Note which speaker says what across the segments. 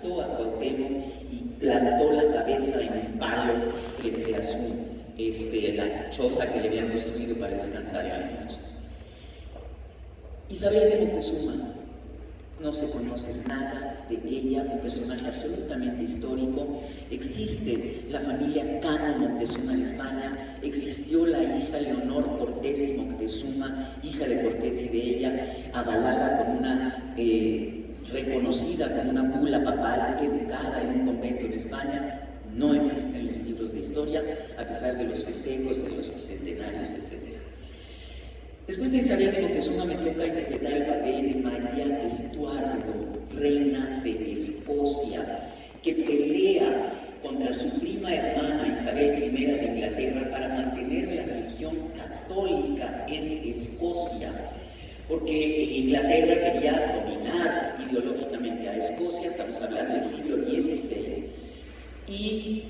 Speaker 1: mató a Cuauhtémoc y plantó la cabeza en un palo frente a la choza que le habían construido para descansar en la noche. Isabel de Moctezuma, no se conoce nada de ella, un personaje absolutamente histórico. Existe la familia Cano Moctezuma en España, existió la hija Leonor Cortés y Moctezuma, hija de Cortés y de ella, avalada con una, reconocida como una bula papal, educada en un convento en España. No existen los libros de historia, a pesar de los festejos, de los bicentenarios, etc. Después de Isabel de Moctezuma me toca interpretar el papel de María Estuardo, reina de Escocia, que pelea contra su prima hermana Isabel I de Inglaterra para mantener la religión católica en Escocia, porque Inglaterra quería dominar ideológicamente a Escocia, estamos hablando del siglo XVI, y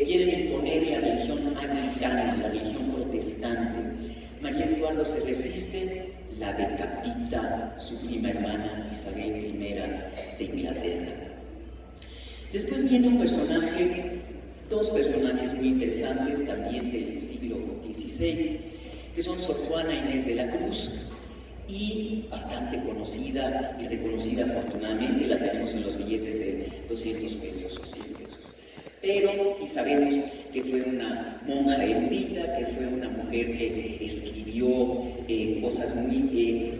Speaker 1: quieren imponer la religión anglicana, la religión protestante. María Estuardo se resiste, la decapita su prima hermana Isabel I de Inglaterra. Después viene dos personajes muy interesantes también del siglo XVI, que son Sor Juana Inés de la Cruz, y bastante conocida y reconocida afortunadamente, la tenemos en los billetes de 200 pesos o 100 pesos. Pero, y sabemos que fue una monja erudita, que fue una mujer que escribió cosas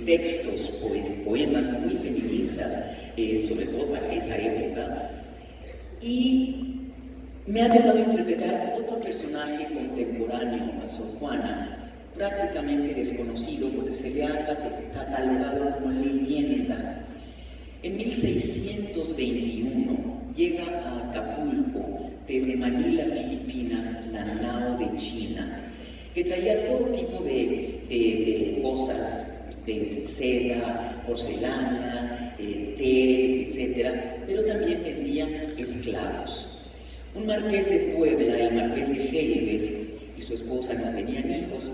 Speaker 1: textos, poemas muy feministas, sobre todo para esa época. Y me ha tocado interpretar otro personaje contemporáneo a Sor Juana, prácticamente desconocido porque se le ha catalogado como leyenda. En 1621 llega a Acapulco, desde Manila, Filipinas, la nao de China, que traía todo tipo de cosas, de seda, porcelana, té, etc., pero también vendían esclavos. Un marqués de Puebla, el marqués de Gelbes, y su esposa no tenían hijos,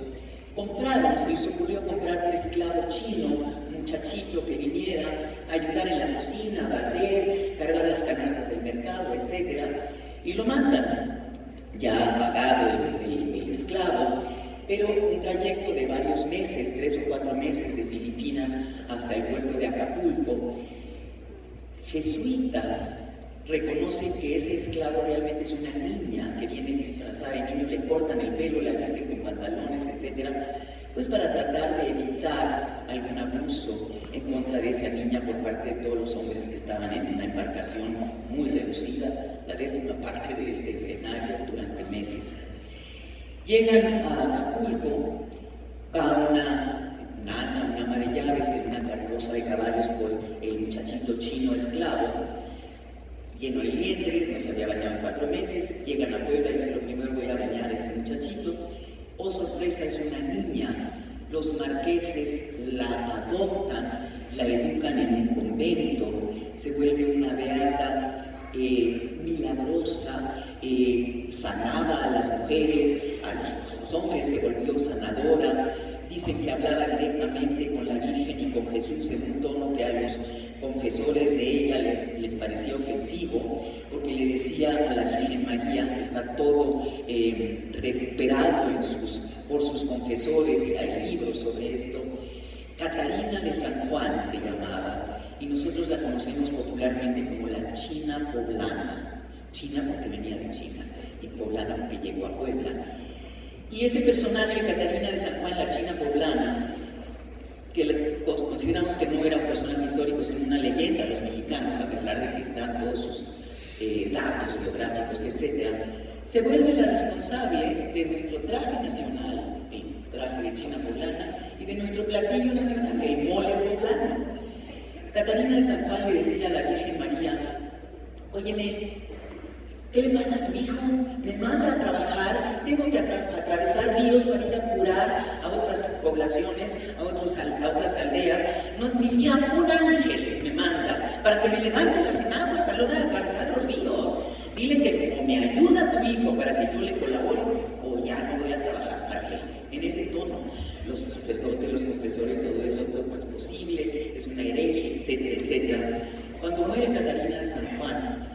Speaker 1: se les ocurrió comprar un esclavo chino, muchachito que viniera a ayudar en la cocina, a barrer, cargar las canastas del mercado, etc. Y lo mandan, ya pagado el esclavo, pero un trayecto de varios meses, 3 o 4 meses de Filipinas hasta el puerto de Acapulco. Jesuitas reconocen que ese esclavo realmente es una niña que viene disfrazada de niño, le cortan el pelo, la visten con pantalones, etc., pues para tratar de evitar algún abuso en contra de esa niña por parte de todos los hombres que estaban en una embarcación muy reducida, la décima parte de este escenario durante meses. Llegan a Acapulco, va una ama de llaves en una carroza de caballos por el muchachito chino esclavo, lleno de liendres, no se había bañado en 4 meses, llegan a Puebla y dicen: lo primero voy a bañar a este muchachito. Oh sorpresa, es una niña. Los marqueses la adoptan, la educan en un convento, se vuelve una beata milagrosa, sanaba a las mujeres, a los hombres se volvió sanadora. Dicen que hablaba directamente con la Virgen y con Jesús en un tono que a los confesores de ella les parecía ofensivo, porque le decía a la Virgen María, está todo recuperado por sus confesores, y hay libros sobre esto. Catarina de San Juan se llamaba, y nosotros la conocemos popularmente como la China Poblana. China porque venía de China, y Poblana porque llegó a Puebla. Y ese personaje, Catarina de San Juan, la China Poblana, que consideramos que no era un personaje histórico, sino una leyenda, los mexicanos, a pesar de que están todos sus datos biográficos, etc., se vuelve la responsable de nuestro traje nacional, el traje de China Poblana, y de nuestro platillo nacional, el mole poblano. Catarina de San Juan le decía a la Virgen María: óyeme, ¿qué le pasa a tu hijo? Me manda a trabajar, tengo que atravesar ríos para ir a curar a otras poblaciones, a otras aldeas. No, ni siquiera un ángel me manda para que me levante las enaguas a la hora de atravesar los ríos. Dile que o me ayuda a tu hijo para que yo le colabore, o ya no voy a trabajar para él. En ese tono, los sacerdotes, los confesores, todo eso no es posible, es una hereje, etcétera, etcétera. Cuando muere Catarina de San Juan,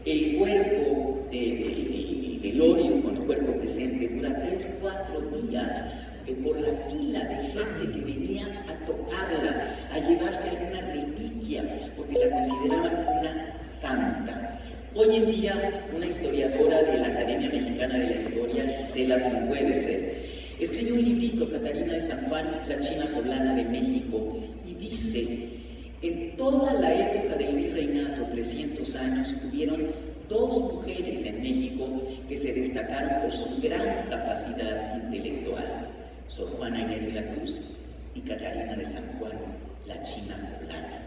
Speaker 1: el cuerpo, el velorio con el cuerpo presente, dura 3 o 4 días por la fila de gente que venía a tocarla, a llevarse alguna reliquia, porque la consideraban una santa. Hoy en día, una historiadora de la Academia Mexicana de la Historia, Gisela von Webster, escribe un librito, Catarina de San Juan, la China poblana de México, y dice: en toda la época del virreinato, 300 años, hubieron 2 mujeres en México que se destacaron por su gran capacidad intelectual: Sor Juana Inés de la Cruz y Catarina de San Juan, la China poblana.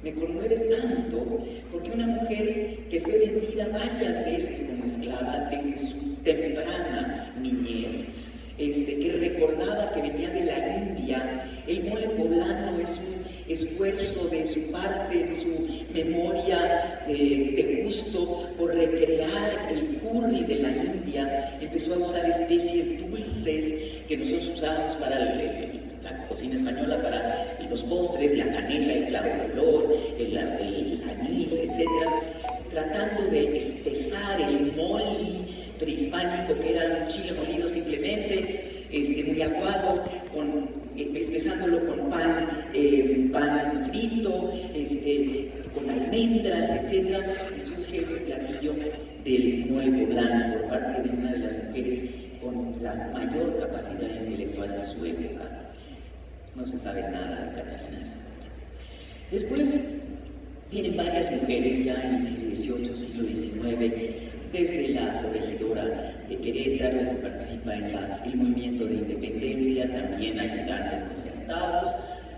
Speaker 1: Me conmueve tanto porque una mujer que fue vendida varias veces como esclava desde su temprana niñez, que recordaba que venía de la India. El mole poblano es un esfuerzo de su parte, en su memoria de gusto por recrear el curry de la India. Empezó a usar especies dulces que nosotros usábamos para la cocina española, para los postres, la canela, el clavo de olor, el anís, etc., tratando de espesar el moli prehispánico, que era un chile molido simplemente, muy aguado, espesándolo con pan frito, con almendras, etc. Y surge este platillo del mole poblano por parte de una de las mujeres con la mayor capacidad intelectual de su época. No se sabe nada de Catarina de San Juan. Después vienen varias mujeres ya en el siglo XVIII, siglo XIX, desde la corregidora de Querétaro, que participa en el movimiento de independencia, también ayudando a los centavos,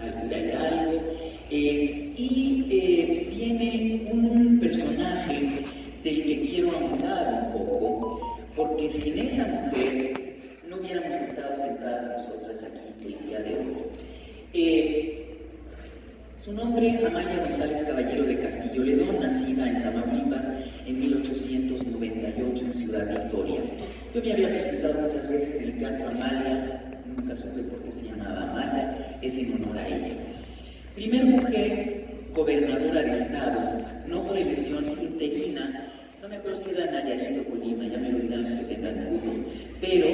Speaker 1: al cura Hidalgo, y viene un personaje del que quiero ahondar un poco, porque sin esa mujer no hubiéramos estado sentadas nosotras aquí el día de hoy. Su nombre, Amalia González Caballero de Castillo Ledón, nacida en Tamaulipas en 1898 en Ciudad Victoria. Yo me había presentado muchas veces en el Teatro Amalia, nunca supe por qué se llamaba Amalia, es en honor a ella. Primer mujer gobernadora de estado, no por elección interina, no me acuerdo si era Nayarit o Colima, ya me lo dirán los que tengan Google, pero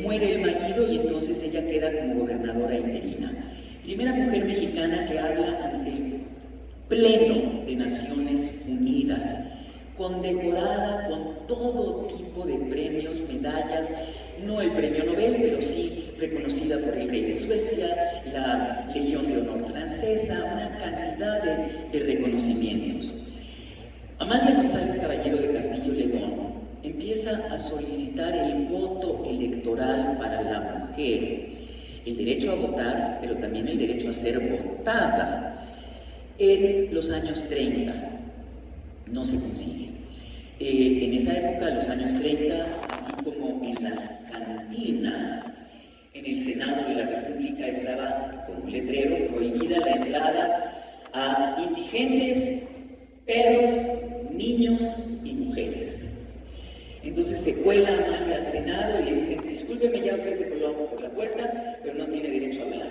Speaker 1: muere el marido y entonces ella queda como gobernadora interina. Primera mujer mexicana que habla ante el Pleno de Naciones Unidas, condecorada con todo tipo de premios, medallas, no el premio Nobel, pero sí reconocida por el rey de Suecia, la Legión de Honor francesa, una cantidad de reconocimientos. Amalia González Caballero de Castillo Ledón empieza a solicitar el voto electoral para la mujer, el derecho a votar, pero también el derecho a ser votada. En los años 30 no se consigue. En esa época, los años 30, así como en las cantinas, en el Senado de la República estaba con un letrero: prohibida la entrada a indigentes, perros, niños y mujeres. Entonces se cuela Amalia al Senado y le dicen: discúlpeme, ya usted se coló por la puerta, pero no tiene derecho a hablar.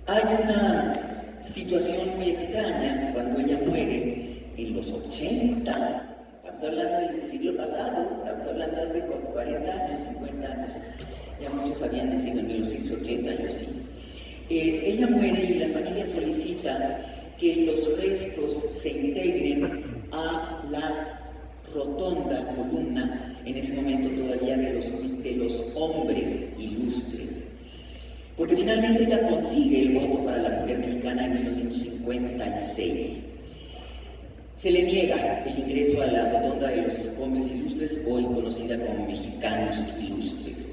Speaker 1: Hay una situación muy extraña cuando ella muere en los 80, estamos hablando del siglo pasado, estamos hablando hace 40 años, 50 años, ya muchos habían nacido en 1980, yo sí. Ella muere y la familia solicita que los restos se integren a la rotonda columna, en ese momento todavía de los hombres ilustres, porque finalmente ella consigue el voto para la mujer mexicana en 1956. Se le niega el ingreso a la rotonda de los hombres ilustres, hoy conocida como mexicanos ilustres.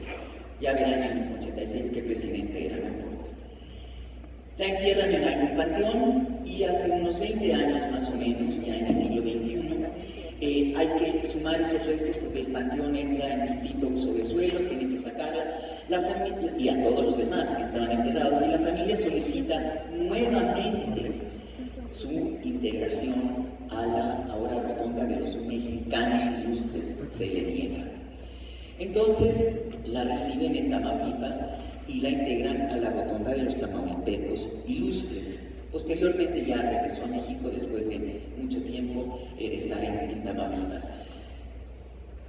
Speaker 1: Ya verán en el 86 qué presidente era, no importa. La entierran en algún panteón y hace unos 20 años más o menos, ya en el siglo XXI, hay que sumar esos restos porque el panteón entra en distinto uso de suelo, tienen que sacarla, la familia y a todos los demás que estaban enterrados, y la familia solicita nuevamente su integración a la ahora rotonda de los mexicanos ilustres. Se le niega. Entonces la reciben en Tamaulipas y la integran a la rotonda de los tamaulipecos ilustres. Posteriormente ya regresó a México después de mucho tiempo de estar en Tamaulipas.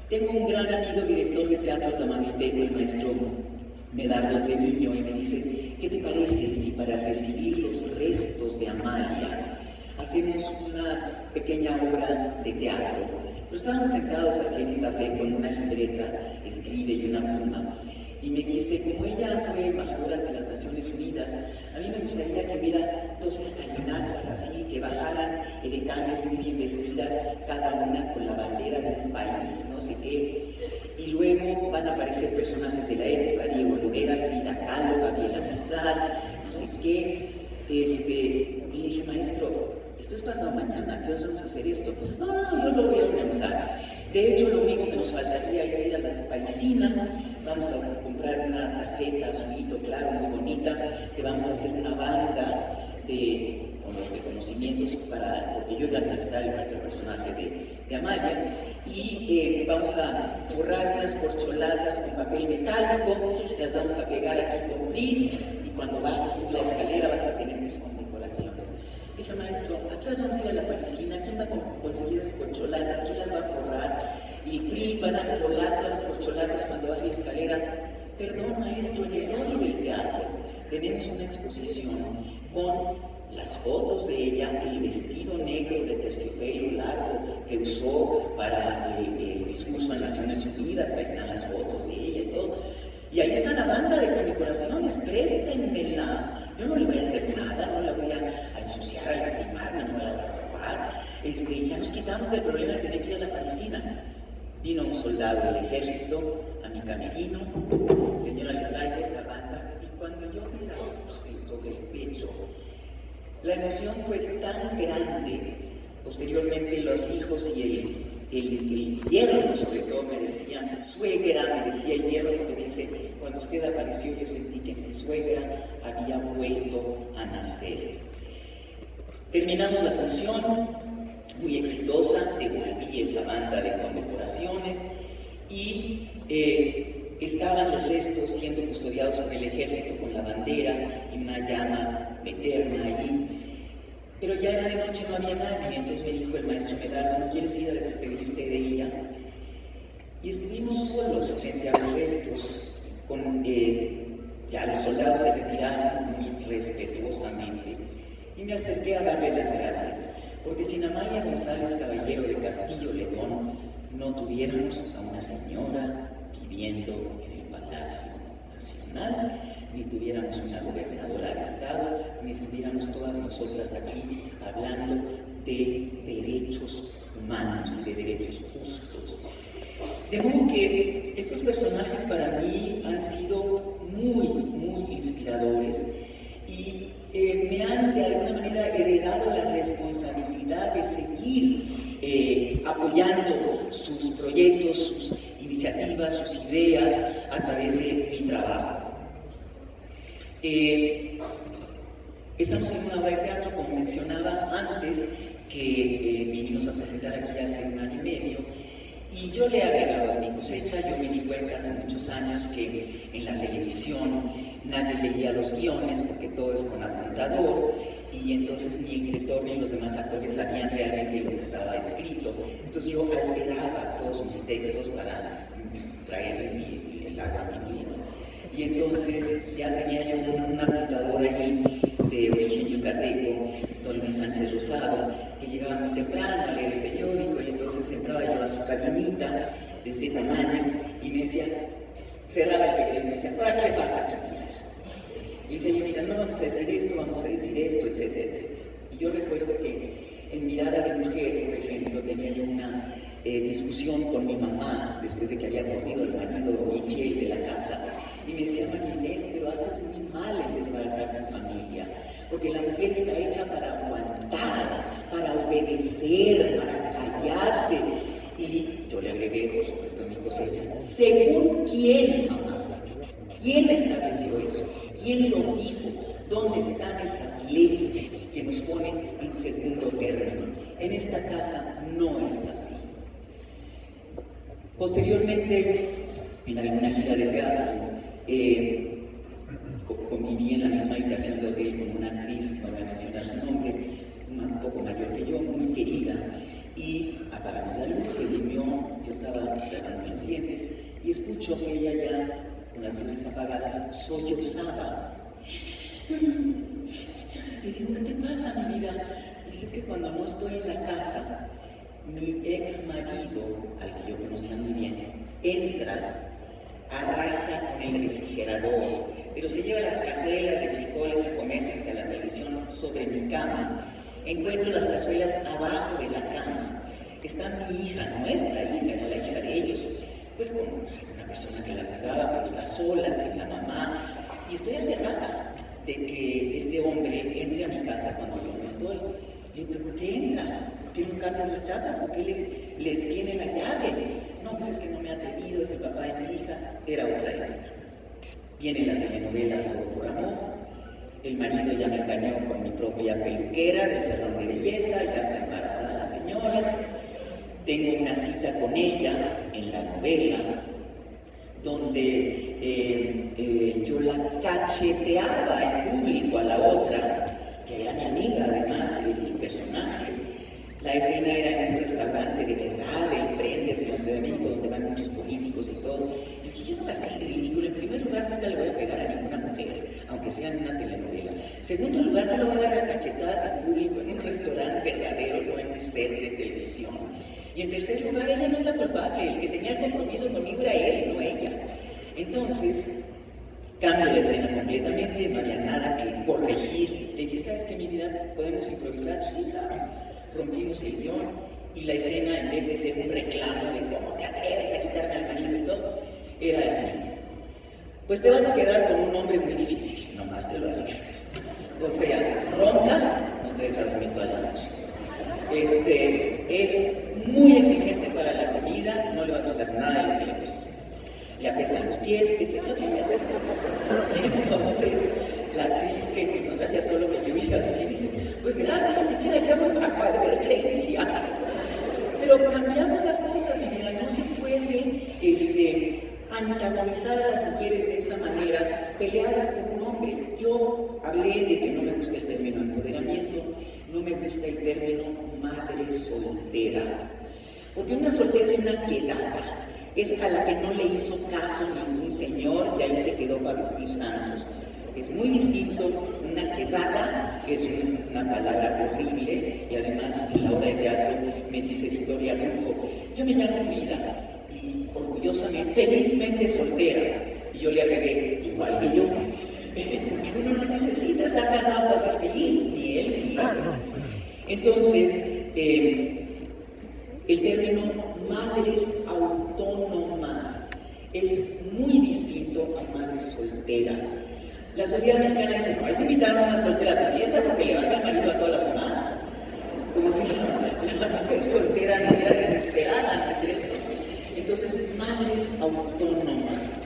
Speaker 1: Tengo un gran amigo, director de teatro tamaulipeco, el maestro Medardo Treviño, y me dice, ¿qué te parece si para recibir los restos de Amalia hacemos una pequeña obra de teatro? Pero estábamos sentados haciendo un café con una libreta, escribe y una pluma, y me dice, como ella fue embajadora ante las Naciones Unidas, a mí me gustaría que hubiera dos escalinatas así, que bajaran edecanes muy bien vestidas, cada una con la bandera de un país, no sé qué, y luego van a aparecer personajes de la época, Diego Rivera, Frida Kahlo, Gabriela Mistral, no sé qué, y le dije, maestro, esto es pasado mañana, ¿qué vamos a hacer esto? No, yo lo voy a organizar. De hecho, lo único que nos faltaría es ir a la parisina, vamos a comprar una tafeta, azulito, claro, muy bonita, que vamos a hacer una banda con los reconocimientos porque yo iba a cantar el personaje de Amalia, y vamos a forrar unas corcholatas con papel metálico, las vamos a pegar aquí con brillo, y cuando bajes la escalera vas a tener tus condecoraciones. Dije, maestro, ¿a qué vamos a ir a la parisina? ¿Quién va a conseguir esas corcholatas? ¿Quién las va a forrar? Y PRI van a volar las corcholatas cuando baje la escalera. Perdón, maestro, en el Loli del teatro tenemos una exposición con las fotos de ella, el vestido negro de terciopelo largo que usó para el discurso de Naciones Unidas, ahí están las fotos de ella y todo. Y ahí está la banda de condecoraciones, préstenmela. Yo no le voy a hacer nada, no la voy a ensuciar, a lastimarme, no me la voy a robar. Ya nos quitamos del problema de tener que ir a la parisina. Vino un soldado del ejército a mi camerino, señora, le traigo la banda, y cuando yo me la puse sobre el pecho, la emoción fue tan grande. Posteriormente los hijos y el yerno, sobre todo, me decían, suegra, me decía el yerno, porque me dice, cuando usted apareció yo sentí que mi suegra había vuelto a nacer. Terminamos la función, muy exitosa, devolví esa banda de condecoraciones, y estaban los restos siendo custodiados por el ejército con la bandera y una llama eterna allí. Pero ya era de noche, no había nadie, entonces me dijo el maestro Medardo, ¿no quieres ir a despedirte de ella? Y estuvimos solos frente a los restos, ya los soldados se retiraron muy respetuosamente, y me acerqué a darle las gracias, porque sin Amalia González Caballero de Castillo León no tuviéramos a una señora viviendo en el Palacio Nacional, ni tuviéramos una gobernadora de Estado, ni estuviéramos todas nosotras aquí hablando de derechos humanos y de derechos justos. De modo que estos personajes para mí han sido muy, muy inspiradores, y me han de alguna manera heredado la responsabilidad de seguir apoyando sus proyectos, sus iniciativas, sus ideas a través de mi trabajo. Estamos en una obra de teatro, como mencionaba antes, que vinimos a presentar aquí hace un año y medio, y yo le he agregado a mi cosecha. Yo me di cuenta hace muchos años que en la televisión nadie leía los guiones porque todo es con apuntador, y entonces ni el director ni los demás actores sabían realmente lo que estaba escrito. Entonces yo alteraba todos mis textos para traer el agua a mi molino. Y entonces ya tenía yo un apuntador ahí de origen yucateco, don Luis Sánchez Rosado, que llegaba muy temprano a leer el periódico, y entonces entraba yo a su cabinita de este tamaño y me decía, cerraba el periódico y me decía, ¿para qué vas a cambiar? Y dice yo, mira, no vamos a decir esto, vamos a decir esto, etcétera, etcétera. Y yo recuerdo que en Mirada de Mujer, por ejemplo, tenía yo una discusión con mi mamá después de que había corrido el marido infiel de la casa, y me decía, María Inés, pero haces muy mal en desbaratar tu familia, porque la mujer está hecha para aguantar, para obedecer, para callarse. Y yo le agregué, por supuesto, en mi cosecha, ¿según quién, mamá? ¿Quién estableció eso? ¿Quién lo dijo? ¿Dónde están esas leyes que nos ponen en segundo término? En esta casa no es así. Posteriormente, en alguna gira de teatro, conviví en la misma habitación de hotel con una actriz, no voy a mencionar su nombre, un poco mayor que yo, muy querida, y apagamos la luz, se durmió, yo estaba lavando los dientes y escucho que ella ya, con las luces apagadas, sollozaba. Y digo, ¿qué te pasa, mi vida? Dice, es que cuando no estoy en la casa, mi ex marido, al que yo conocía muy bien, entra, arrasa con el refrigerador, pero se lleva las cazuelas de frijoles a comer frente a la televisión sobre mi cama. Encuentro las cazuelas abajo de la cama. Está mi hija, nuestra hija, no la hija de ellos, pues con una persona que la cuidaba, pero está sola, sin la mamá. Y estoy aterrada de que este hombre entre a mi casa cuando yo no estoy. Le digo, ¿pero por qué entra? ¿Por qué no cambias las chapas? ¿Por qué le tiene la llave? No, pues es que no me ha atrevido, es el papá de mi hija. Era otra época. Viene la telenovela Todo por Amor. El marido ya me engañó con mi propia peluquera del salón de belleza, ya está embarazada la señora. Tengo una cita con ella en la novela, donde yo la cacheteaba en público a la otra, que era mi amiga, además, el personaje. La escena era en un restaurante de verdad, el Prendes, en la Ciudad de México, donde van muchos políticos y todo. Y dije, yo no voy a hacer ridículo. En primer lugar, nunca le voy a pegar a ninguna mujer, aunque sea en una telenovela. En segundo lugar, no le voy a dar a cachetadas al público en un restaurante verdadero, no en un set de televisión. Y en tercer lugar, ella no es la culpable. El que tenía el compromiso conmigo era él, no ella. Entonces, cambio la escena completamente, no había nada que corregir. Le dije, ¿sabes qué, mi vida? ¿Podemos improvisar? Sí, claro. Rompimos el guión y la escena, en vez de ser un reclamo de cómo te atreves a quitarme al marido y todo, era así. Pues te vas a quedar con un hombre muy difícil, nomás te lo advierto. O sea, ronca, no te deja dormir toda la noche. Es muy exigente para la comida, no le va a gustar nada de lo que le cocines. Le apestan los pies, etc. Entonces, la actriz que nos hacía todo lo que yo iba a decir, dice, pues gracias, ni siquiera llamo bajo advertencia. Pero cambiamos las cosas, mi vida, no se puede antagonizar a las mujeres de esa manera, peleadas por un hombre. Yo hablé de que no me gusta el término empoderamiento, no me gusta el término madre soltera, porque una soltera es una quedada, es a la que no le hizo caso ningún señor y ahí se quedó para vestir santos. Es muy distinto una quedada, que es una palabra horrible, y además en la obra de teatro me dice Victoria Rufo, yo me llamo Frida y orgullosamente, felizmente soltera, y yo le agregué, igual que yo, porque uno no necesita estar casado para ser feliz, ni él ni yo. Entonces, el término madres autónomas es muy distinto a madre soltera. La sociedad mexicana dice, no, es invitar a una soltera a tu fiesta porque le baja el marido a todas las demás. Como si la mujer soltera no era desesperada, ¿no es cierto? Entonces es madres autónomas,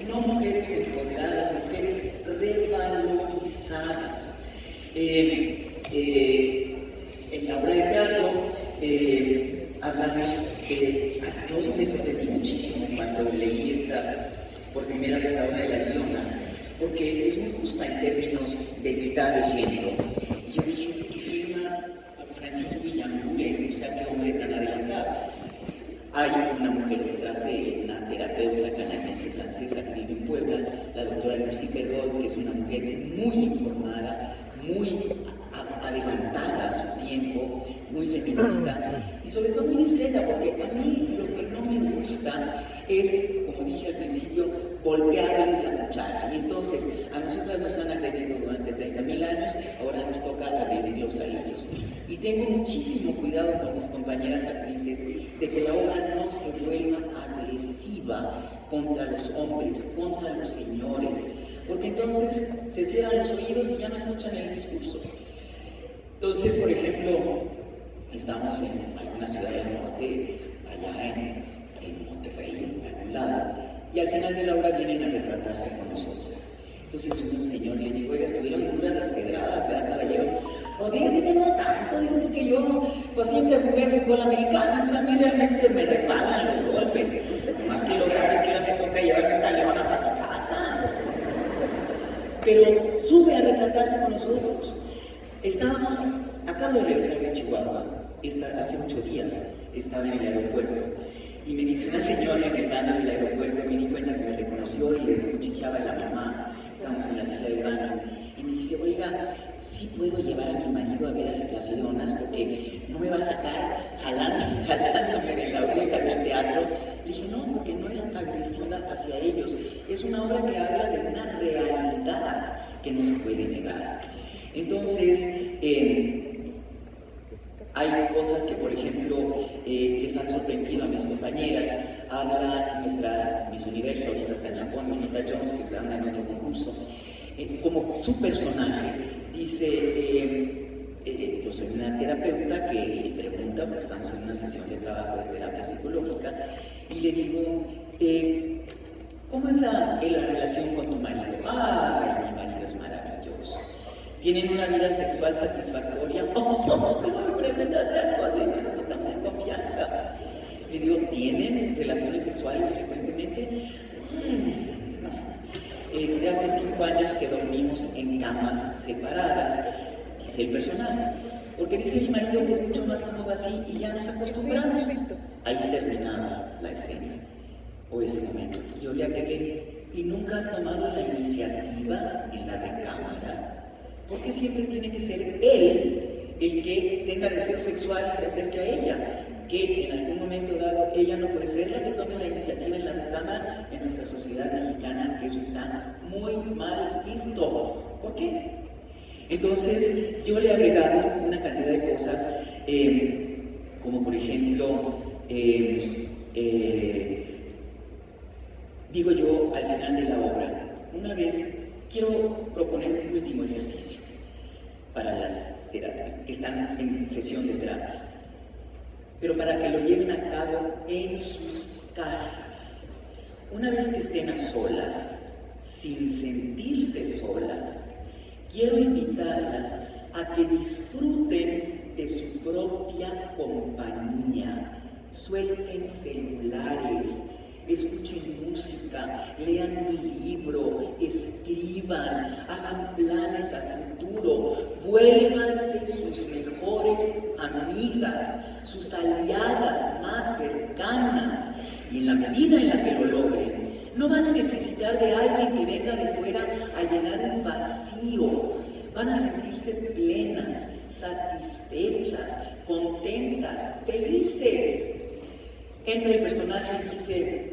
Speaker 1: no mujeres empoderadas, mujeres revalorizadas. En la obra de teatro hablamos de... Yo me sorprendí muchísimo cuando leí por primera vez la obra de las Leonas, porque es muy justa en términos de equidad de género. Y yo dije, que firma Francisco Villamure, o sea, qué hombre tan adelantado. Hay una mujer detrás de una terapeuta canadiense francesa que vive en Puebla, la doctora Lucy Perrault, que es una mujer muy informada, muy adelantada a su tiempo, muy feminista y sobre todo muy discreta, porque a mí lo que no me gusta es, como dije al principio, voltearles la cuchara. Y entonces a nosotras nos han agredido durante 30.000 años, ahora nos toca agredirlos a ellos. Y tengo muchísimo cuidado con mis compañeras actrices de que la obra no se vuelva agresiva contra los hombres, contra los señores, porque entonces se cierran los oídos y ya no escuchan el discurso. Entonces, por ejemplo, estamos en alguna ciudad del norte, allá en Monterrey, en algún lado, y al final de la obra vienen a retratarse con nosotros. Entonces un señor le dijo, oiga, estuvieron duras las pedradas, ¿verdad, caballero? Pues fíjese que no tanto, dicen que yo pues siempre jugué fútbol americano, o sea, a mí realmente se me resbalan los golpes. Lo más que lograr es que ahora me toca llevarme esta leona para mi casa. pero sube a retratarse con nosotros. Acabo de regresar de Chihuahua, hace 8 días, estaba en el aeropuerto, y me dice una señora en el baño del aeropuerto, me di cuenta que me reconoció y le cuchicheaba a la mamá, estábamos en la fila del baño, y me dice, oiga, ¿sí puedo llevar a mi marido a ver a las leonas? Porque no me va a sacar jalándome de la oreja del teatro. Le dije, no, porque no es agresiva hacia ellos, es una obra que habla de una realidad que no se puede negar. Entonces, hay cosas que, por ejemplo, les han sorprendido a mis compañeras. Habla Miss Universo, ahorita está en Japón, Monita Jones, que anda en otro concurso. Como su personaje, dice, yo soy una terapeuta que le pregunta, porque estamos en una sesión de trabajo de terapia psicológica, y le digo, ¿cómo es la relación con tu marido? Ay, mi marido es maravilloso. ¿Tienen una vida sexual satisfactoria? ¿Cómo me preguntas las cosas? Bueno, pues estamos en confianza. Le digo, ¿tienen relaciones sexuales frecuentemente? No. Hace 5 años que dormimos en camas separadas, dice el personaje. Porque dice mi marido que es mucho más cómodo así y ya nos acostumbramos. Ahí terminaba la escena o ese momento. Y yo le agregué, ¿y nunca has tomado la iniciativa en la recámara? Porque siempre tiene que ser él el que tenga deseo sexual y se acerque a ella, que en algún momento dado ella no puede ser la que tome la iniciativa en la recámara. En nuestra sociedad mexicana eso está muy mal visto. ¿Por qué? Entonces yo le he agregado una cantidad de cosas, como por ejemplo, digo yo al final de la obra, una vez quiero proponer un último ejercicio para las terapias que están en sesión de terapia, pero para que lo lleven a cabo en sus casas. Una vez que estén a solas, sin sentirse solas, quiero invitarlas a que disfruten de su propia compañía, suelten celulares, escuchen música, lean un libro, escriban, hagan planes a futuro, vuélvanse sus mejores amigas, sus aliadas más cercanas, y en la medida en la que lo logren, no van a necesitar de alguien que venga de fuera a llenar un vacío, van a sentirse plenas, satisfechas, contentas, felices. Entra el personaje y dice,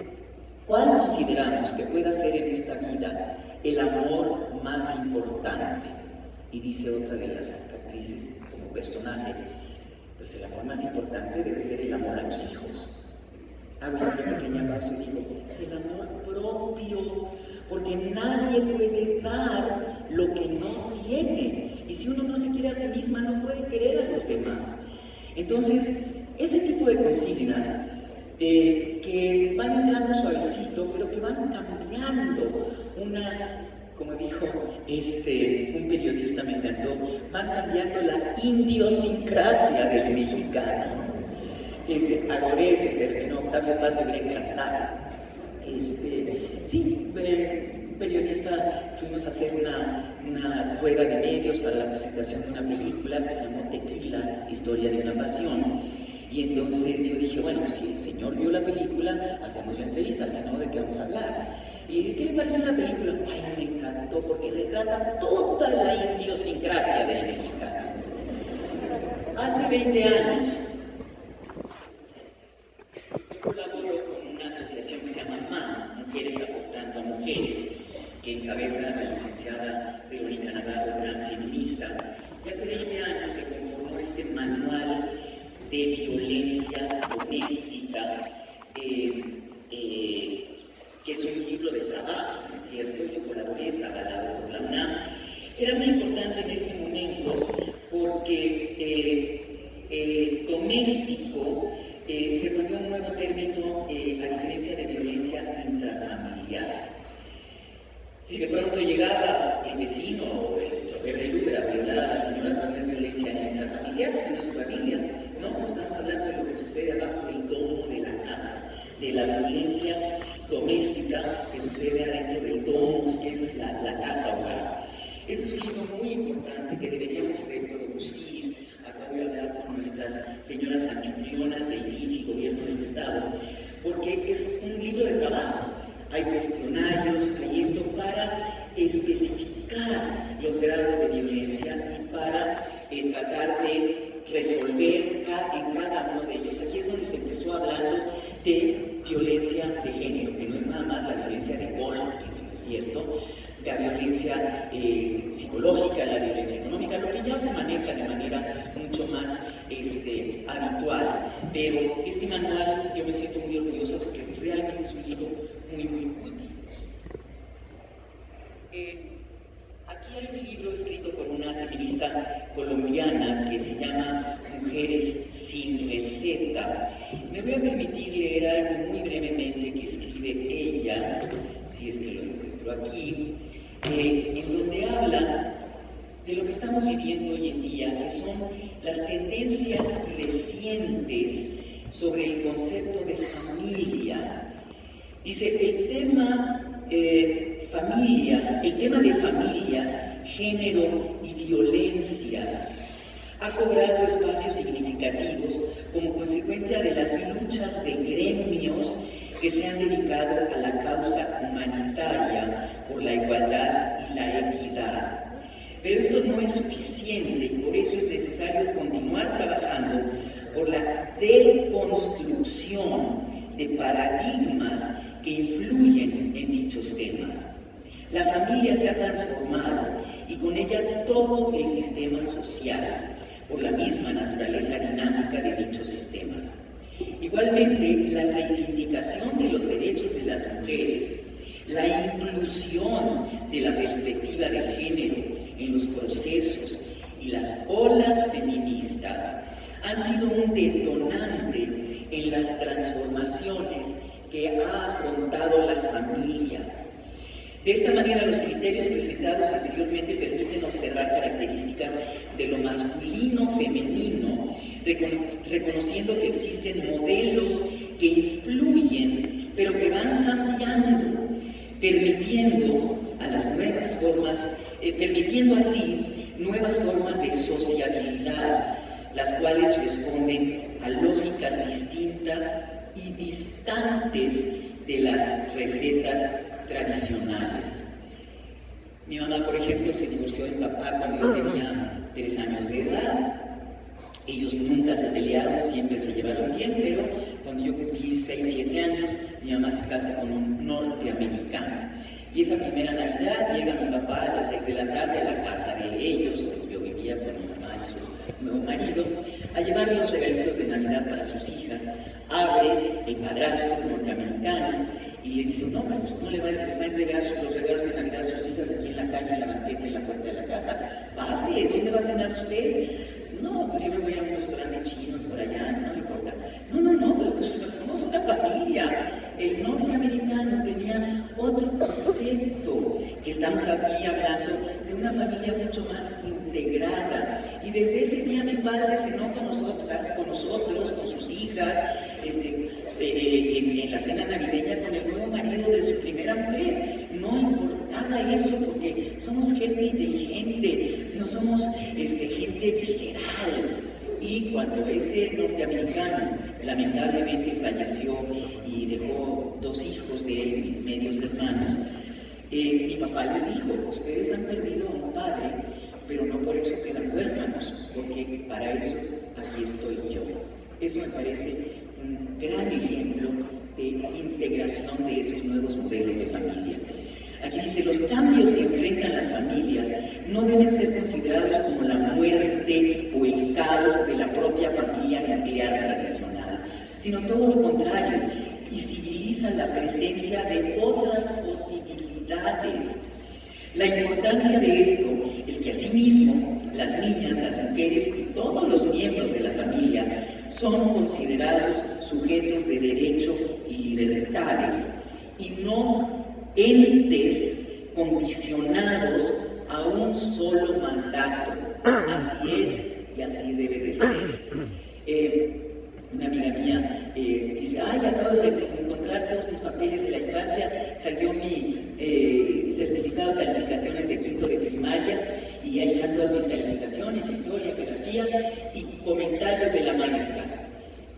Speaker 1: ¿cuál consideramos que pueda ser en esta vida el amor más importante? Y dice otra de las actrices como personaje, pues el amor más importante debe ser el amor a los hijos. Hago una pequeña pausa y digo, el amor propio, porque nadie puede dar lo que no tiene. Y si uno no se quiere a sí misma, no puede querer a los demás. Entonces, ese tipo de consignas que van entrando suavecito, pero que van cambiando como dijo un periodista, me encantó, van cambiando la idiosincrasia del mexicano. Adoré ese término, Octavio Paz debería encantar. Sí, periodista, fuimos a hacer una rueda de medios para la presentación de una película que se llamó Tequila, Historia de una Pasión. Y entonces yo dije, bueno, pues si el señor vio la película, hacemos la entrevista, si no, ¿de qué vamos a hablar? ¿Y qué le pareció la película? Ay, me encantó, porque retrata toda la idiosincrasia del mexicano. Hace 20 años, yo colaboro con una asociación que se llama MAM, Mujeres Aportando a Mujeres, que encabeza la licenciada Verónica Navarro, gran feminista. Y hace 20 años se conformó este manual de violencia doméstica, que es un libro de trabajo, ¿no es cierto? Yo colaboré, está avalado por la UNAM. Era muy importante en ese momento porque doméstico se volvió un nuevo término a diferencia de violencia intrafamiliar. Si de pronto llegaba el vecino o el chofer del Uber a violar a la señora, pues no es violencia intrafamiliar porque no es su familia. No, estamos hablando de lo que sucede abajo del domo de la casa, de la violencia doméstica que sucede adentro del domo, que es la casa hogar. Este es un libro muy importante que deberíamos reproducir. Acabo de hablar con nuestras señoras anfitrionas de INIF y Gobierno del Estado, porque es un libro de trabajo. Hay cuestionarios, hay esto para especificar los grados de violencia y para tratar de resolver en cada uno de ellos. Aquí es donde se empezó hablando de violencia de género, que no es nada más la violencia de golpes, ¿es cierto? La violencia psicológica, la violencia económica, lo que ya se maneja de manera mucho más habitual. Pero este manual yo me siento muy orgullosa porque realmente es un libro muy, muy útil. Aquí hay un libro escrito por una feminista colombiana que se llama Mujeres sin receta. Me voy a permitir leer algo muy brevemente que escribe ella, si es que lo encuentro aquí, en donde habla de lo que estamos viviendo hoy en día, que son las tendencias recientes sobre el concepto de familia. Dice, el tema de familia, género y violencias ha cobrado espacios significativos como consecuencia de las luchas de gremios que se han dedicado a la causa humanitaria por la igualdad y la equidad. Pero esto no es suficiente y por eso es necesario continuar trabajando por la deconstrucción de paradigmas que influyen en dichos temas. La familia se ha transformado y con ella todo el sistema social, por la misma naturaleza dinámica de dichos sistemas. Igualmente, la reivindicación de los derechos de las mujeres, la inclusión de la perspectiva de género en los procesos y las olas feministas han sido un detonante en las transformaciones que ha afrontado la familia. De esta manera, los criterios presentados anteriormente permiten observar características de lo masculino-femenino, reconociendo que existen modelos que influyen, pero que van cambiando, permitiendo así nuevas formas de sociabilidad, las cuales responden a lógicas distintas y distantes de las recetas tradicionales. Mi mamá, por ejemplo, se divorció de mi papá cuando yo tenía 3 años de edad. Ellos nunca se pelearon, siempre se llevaron bien, pero cuando yo cumplí 6, 7 años, mi mamá se casa con un norteamericano. Y esa primera Navidad llega mi papá a las 6 de la tarde a la casa de ellos, donde yo vivía con mi mamá y su nuevo marido, a llevar los regalitos de Navidad para sus hijas. Abre el padrastro norteamericano y le dice, no, pues no les va a entregar los regalos de Navidad a sus hijas aquí en la calle, en la banqueta, en la puerta de la casa. Pase, ¿dónde va a cenar usted? No, pues yo me voy a un restaurante chino por allá, no me importa. No, pero pues somos una familia. El norteamericano tenía otro concepto, que estamos aquí hablando de una familia mucho más integrada. Y desde ese día mi padre cenó con nosotros, con sus hijas, en la cena navideña con el nuevo marido de su primera mujer. No importaba eso porque somos gente inteligente, no somos gente visceral. Y cuando ese norteamericano lamentablemente falleció y dejó 2 hijos de él, mis medios hermanos, mi papá les dijo, ustedes han perdido a un padre, pero no por eso quedan huérfanos, porque para eso aquí estoy yo. Eso me parece un gran ejemplo de integración de esos nuevos modelos de familia. Aquí dice, los cambios que enfrentan las familias no deben ser considerados como la muerte o el caos de la propia familia nuclear tradicional, sino todo lo contrario, visibilizan la presencia de otras posibilidades. La importancia de esto es que asimismo las niñas, las mujeres y todos los miembros de la familia son considerados sujetos de derecho y libertades y no entes condicionados a un solo mandato. Así es y así debe de ser. Una amiga mía dice, acabo de encontrar todos mis papeles de la infancia, salió mi certificado de calificaciones de quinto de primaria. primaria, y ahí están todas mis calificaciones, historia, geografía y comentarios de la maestra.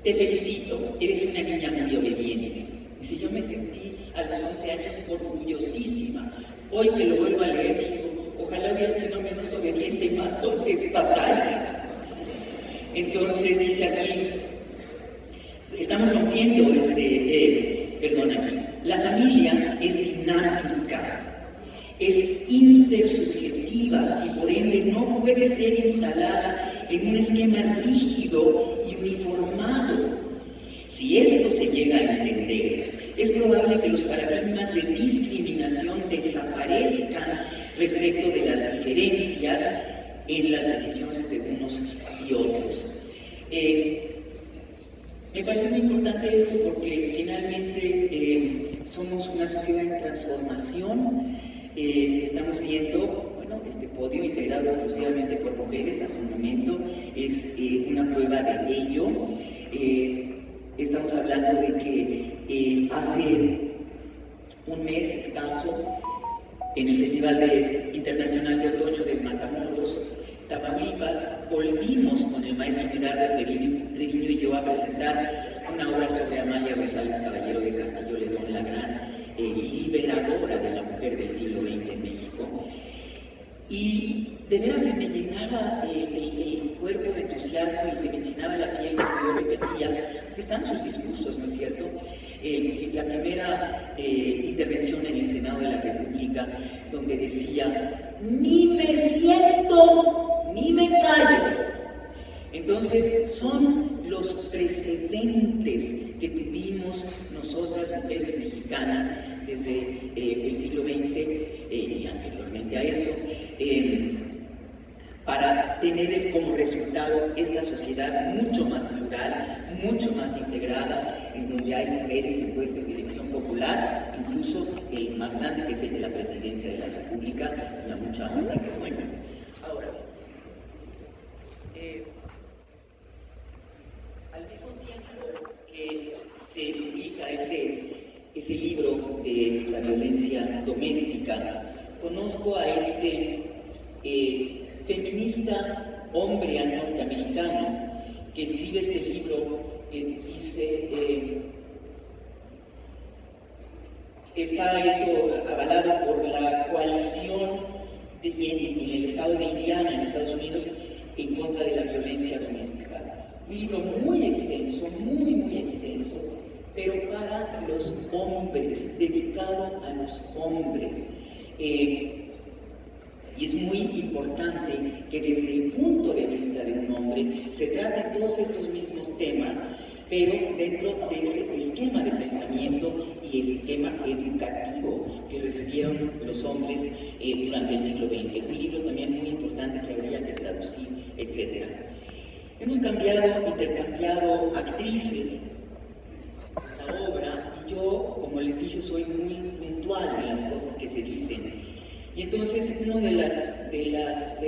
Speaker 1: Te felicito, eres una niña muy obediente. Dice, yo me sentí a los 11 años orgullosísima. Hoy que lo vuelvo a leer, digo, ojalá hubiera sido menos obediente y más contestataria. Entonces dice aquí, estamos rompiendo aquí, la familia es dinámica, es intersubjetiva y por ende no puede ser instalada en un esquema rígido y uniformado. Si esto se llega a entender, es probable que los paradigmas de discriminación desaparezcan respecto de las diferencias en las decisiones de unos y otros. Me parece muy importante esto porque finalmente somos una sociedad en transformación. Estamos viendo, bueno, este podio integrado exclusivamente por mujeres a su momento es una prueba de ello. Estamos hablando de que hace un mes escaso, en el Festival Internacional de Otoño de Matamoros, Tamaulipas, volvimos con el maestro Gerardo Treviño y yo a presentar una obra sobre Amalia González Caballero de Castillo Ledón, la gran liberadora de la mujer del siglo XX en México. Y de veras se me llenaba el cuerpo de entusiasmo y se me llenaba la piel cuando yo repetía, porque están sus discursos, ¿no es cierto? La primera intervención en el Senado de la República, donde decía, ni me siento, ni me callo. Entonces, son los precedentes que tuvimos nosotras, mujeres mexicanas, desde el siglo XX y anteriormente a eso, para tener como resultado esta sociedad mucho más plural, mucho más integrada, en donde hay mujeres en puestos de dirección popular, incluso el más grande, que es el de la Presidencia de la República, una mucha honra, que bueno. Ahora, al mismo tiempo que se publica ese libro de la violencia doméstica, conozco a este feminista hombre norteamericano que escribe este libro que dice, está esto avalado por la coalición en el estado de Indiana, en Estados Unidos, en contra de la violencia doméstica. Un libro muy extenso, muy extenso, pero para los hombres, dedicado a los hombres. Y es muy importante que desde el punto de vista de un hombre se traten todos estos mismos temas, pero dentro de ese esquema de pensamiento y esquema educativo que recibieron los hombres durante el siglo XX. Un libro también muy importante que habría que traducir, etc. Hemos intercambiado actrices la obra, y yo, como les dije, soy muy puntual en las cosas que se dicen. Y entonces una de las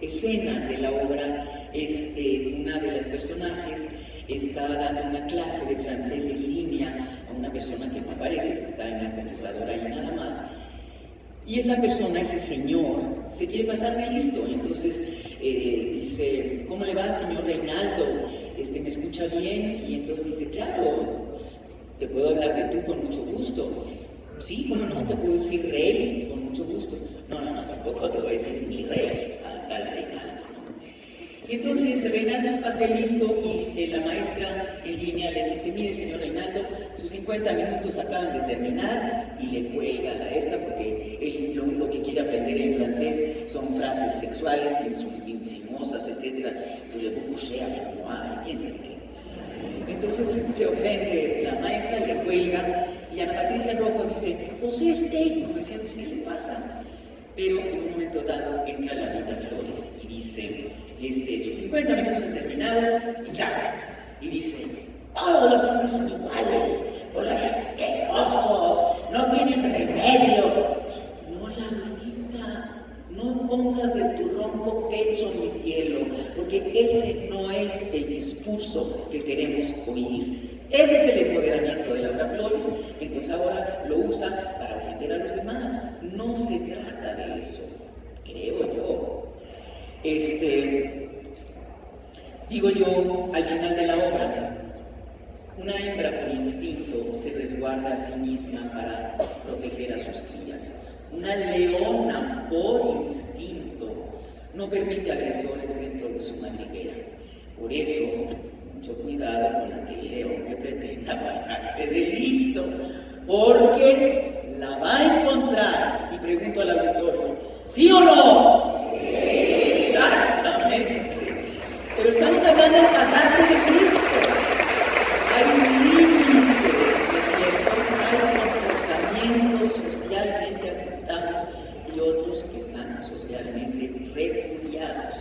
Speaker 1: escenas de la obra es una de las personajes está dando una clase de francés en línea a una persona que no aparece, que está en la computadora y nada más. Y esa persona, ese señor, se quiere pasar de listo. Entonces dice, ¿cómo le va, señor Reinaldo? ¿Me escucha bien? Y entonces dice, claro, te puedo hablar de tú con mucho gusto. Sí, ¿cómo no? Te puedo decir rey, con mucho gusto. No, tampoco te voy a decir mi rey, tal Reinaldo, ¿no? Y entonces Reinaldo se pasa de listo y la maestra en línea le dice, mire, señor Reinaldo, sus 50 minutos acaban de terminar, y le cuelga a esta porque él lo único que quiere aprender en francés son frases sexuales, insinuosas, etc. ¿Quién sabe qué? Entonces se ofende la maestra, le cuelga, y Ana Patricia Rojo dice, pues como decía, pues, ¿qué le pasa? Pero en un momento dado entra Lalita Flores y dice, sus 50 minutos han terminado, y dice, todos los hombres son iguales, olores asquerosos, no tienen remedio. No, Lalita, no pongas de tu ronco pecho mi cielo, porque ese no es el discurso que queremos oír. Ese es el empoderamiento de Laura Flores, entonces ahora lo usa para ofender a los demás. No se trata de eso. creo yo. Digo yo, al final de la obra, una hembra por instinto se resguarda a sí misma para proteger a sus crías. Una leona por instinto no permite agresores dentro de su madriguera. Por eso, mucho cuidado con aquel león que pretenda pasarse de listo, porque la va a encontrar. Y pregunto al auditorio, ¿sí o no? Exactamente. Pero estamos hablando de pasarse de listo. Hay límites, ¿no es cierto? Hay comportamientos socialmente aceptados y otros que están socialmente repudiados.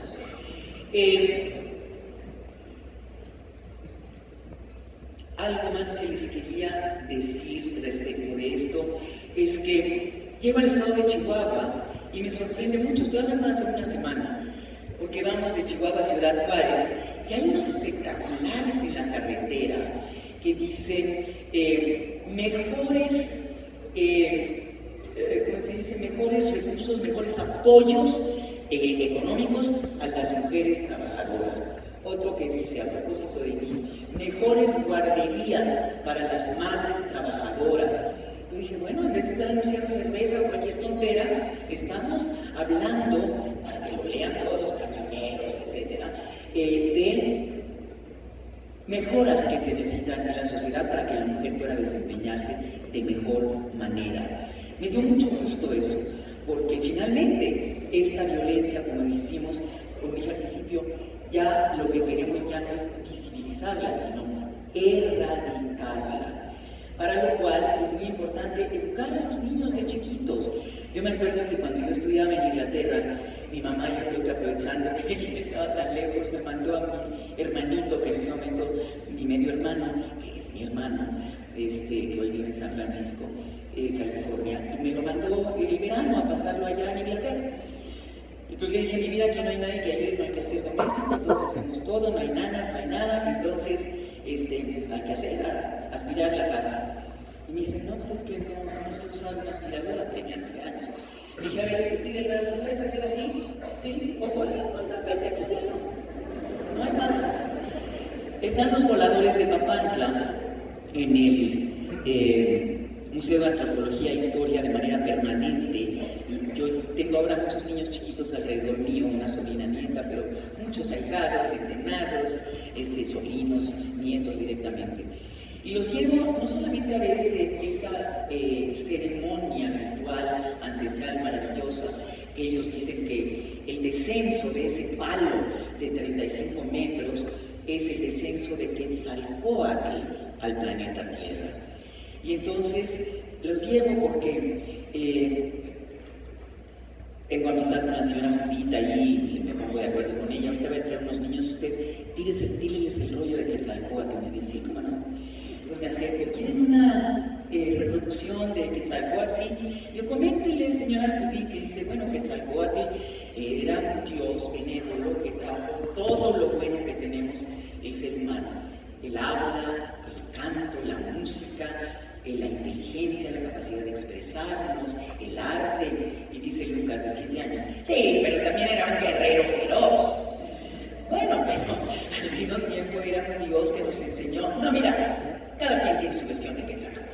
Speaker 1: Algo más que les quería decir respecto de esto es que llego al estado de Chihuahua y me sorprende mucho, estoy hablando hace una semana, porque vamos de Chihuahua a Ciudad Juárez y hay unos espectaculares en la carretera que dicen mejores, ¿cómo se dice? Mejores recursos, mejores apoyos económicos a las mujeres trabajadoras. Otro que dice, a propósito de mí, mejores guarderías para las madres trabajadoras. Yo dije, bueno, en vez de estar anunciando cerveza o cualquier tontera, estamos hablando, para que lo lean todos los camioneros, etcétera, de mejoras que se necesitan en la sociedad para que la mujer pueda desempeñarse de mejor manera. Me dio mucho gusto eso, porque finalmente esta violencia, como decimos, como dije al principio, ya lo que queremos ya no es visibilizarla, sino erradicarla. Para lo cual es muy importante educar a los niños de chiquitos. Yo me acuerdo que cuando yo estudiaba en Inglaterra, mi mamá, yo creo que aprovechando que estaba tan lejos, me mandó a mi hermanito, que en ese momento, mi medio hermano, que es mi hermano, que hoy vive en San Francisco, California, y me lo mandó en el verano a pasarlo allá en Inglaterra. Entonces le dije, mi vida, aquí no hay nadie que ayude, no hay que hacer doméstico, todos hacemos todo, no hay nanas, no hay nada, entonces hay que hacer, aspirar la casa. Y me dice, no, pues es que no sé usar una aspiradora, tenía 9 años. Le dije, a ver, ¿sabes hacer así? Sí, pues bueno, con tapete, que sea, no hay más. Están los voladores de Papantla en el Museo de Antropología e Historia de manera permanente. Yo tengo ahora muchos niños chiquitos alrededor mío, una sobrina nieta, pero muchos ahijados, entrenados, sobrinos, nietos directamente. Y los llevo no solamente a ver esa ceremonia ritual, ancestral, maravillosa, que ellos dicen que el descenso de ese palo de 35 metros es el descenso de Quetzalcóatl al planeta Tierra. Y entonces los llevo porque tengo amistad con la señora Mundita y me pongo de acuerdo con ella. Ahorita voy a traer unos niños, usted tíreles el rollo de Quetzalcóatl. Me dice, ¿cómo no? Entonces me acerco, ¿quieren una reproducción de Quetzalcóatl? Sí. Yo coméntele, señora Mundita, que dice, bueno, Quetzalcóatl era un dios benévolo que trajo todo lo bueno que tenemos el ser humano. El habla, el canto, la música, la inteligencia, la capacidad de expresarnos, el arte, y dice Lucas de 7 años, sí, pero también era un guerrero feroz. Bueno, pero al mismo tiempo era un Dios que nos enseñó, no, mira, cada quien tiene su versión de Quetzalcóatl,